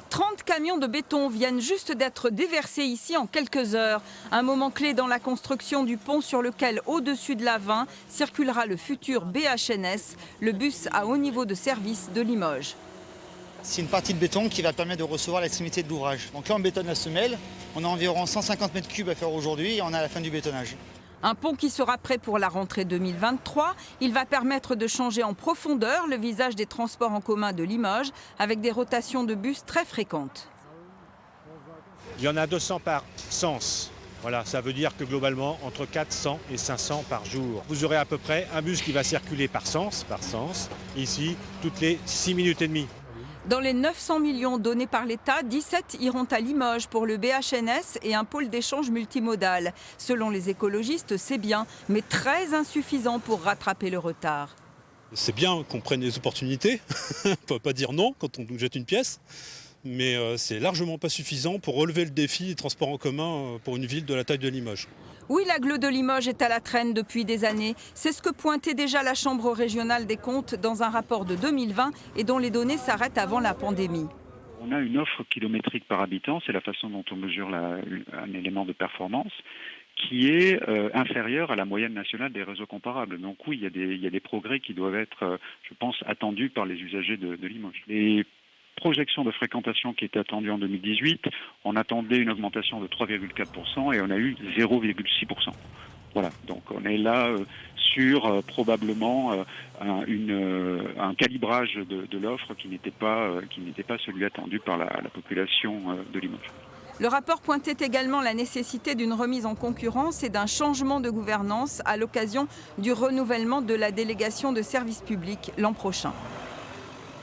30 camions de béton viennent juste d'être déversés ici en quelques heures. Un moment clé dans la construction du pont sur lequel, au-dessus de la 20, circulera le futur BHNS, le bus à haut niveau de service de Limoges. C'est une partie de béton qui va permettre de recevoir l'extrémité de l'ouvrage. Donc là, on bétonne la semelle. On a environ 150 mètres cubes à faire aujourd'hui et on est à la fin du bétonnage. Un pont qui sera prêt pour la rentrée 2023. Il va permettre de changer en profondeur le visage des transports en commun de Limoges avec des rotations de bus très fréquentes. Il y en a 200 par sens. Voilà, ça veut dire que globalement, entre 400 et 500 par jour. Vous aurez à peu près un bus qui va circuler par sens, ici, toutes les 6 minutes et demie. Dans les 900 millions donnés par l'État, 17 iront à Limoges pour le BHNS et un pôle d'échange multimodal. Selon les écologistes, c'est bien, mais très insuffisant pour rattraper le retard. C'est bien qu'on prenne des opportunités, on ne peut pas dire non quand on nous jette une pièce, mais c'est largement pas suffisant pour relever le défi des transports en commun pour une ville de la taille de Limoges. Oui, l'agglo de Limoges est à la traîne depuis des années. C'est ce que pointait déjà la Chambre régionale des comptes dans un rapport de 2020 et dont les données s'arrêtent avant la pandémie. On a une offre kilométrique par habitant, c'est la façon dont on mesure un élément de performance qui est inférieure à la moyenne nationale des réseaux comparables. Donc oui, il y a des progrès qui doivent être, je pense, attendus par les usagers de Limoges. Les projections de fréquentation qui étaient attendues en 2018, on attendait une augmentation de 3,4% et on a eu 0,6%. Voilà, donc on est là sur probablement un calibrage de l'offre qui n'était pas celui attendu par la population de Limoges. Le rapport pointait également la nécessité d'une remise en concurrence et d'un changement de gouvernance à l'occasion du renouvellement de la délégation de services publics l'an prochain.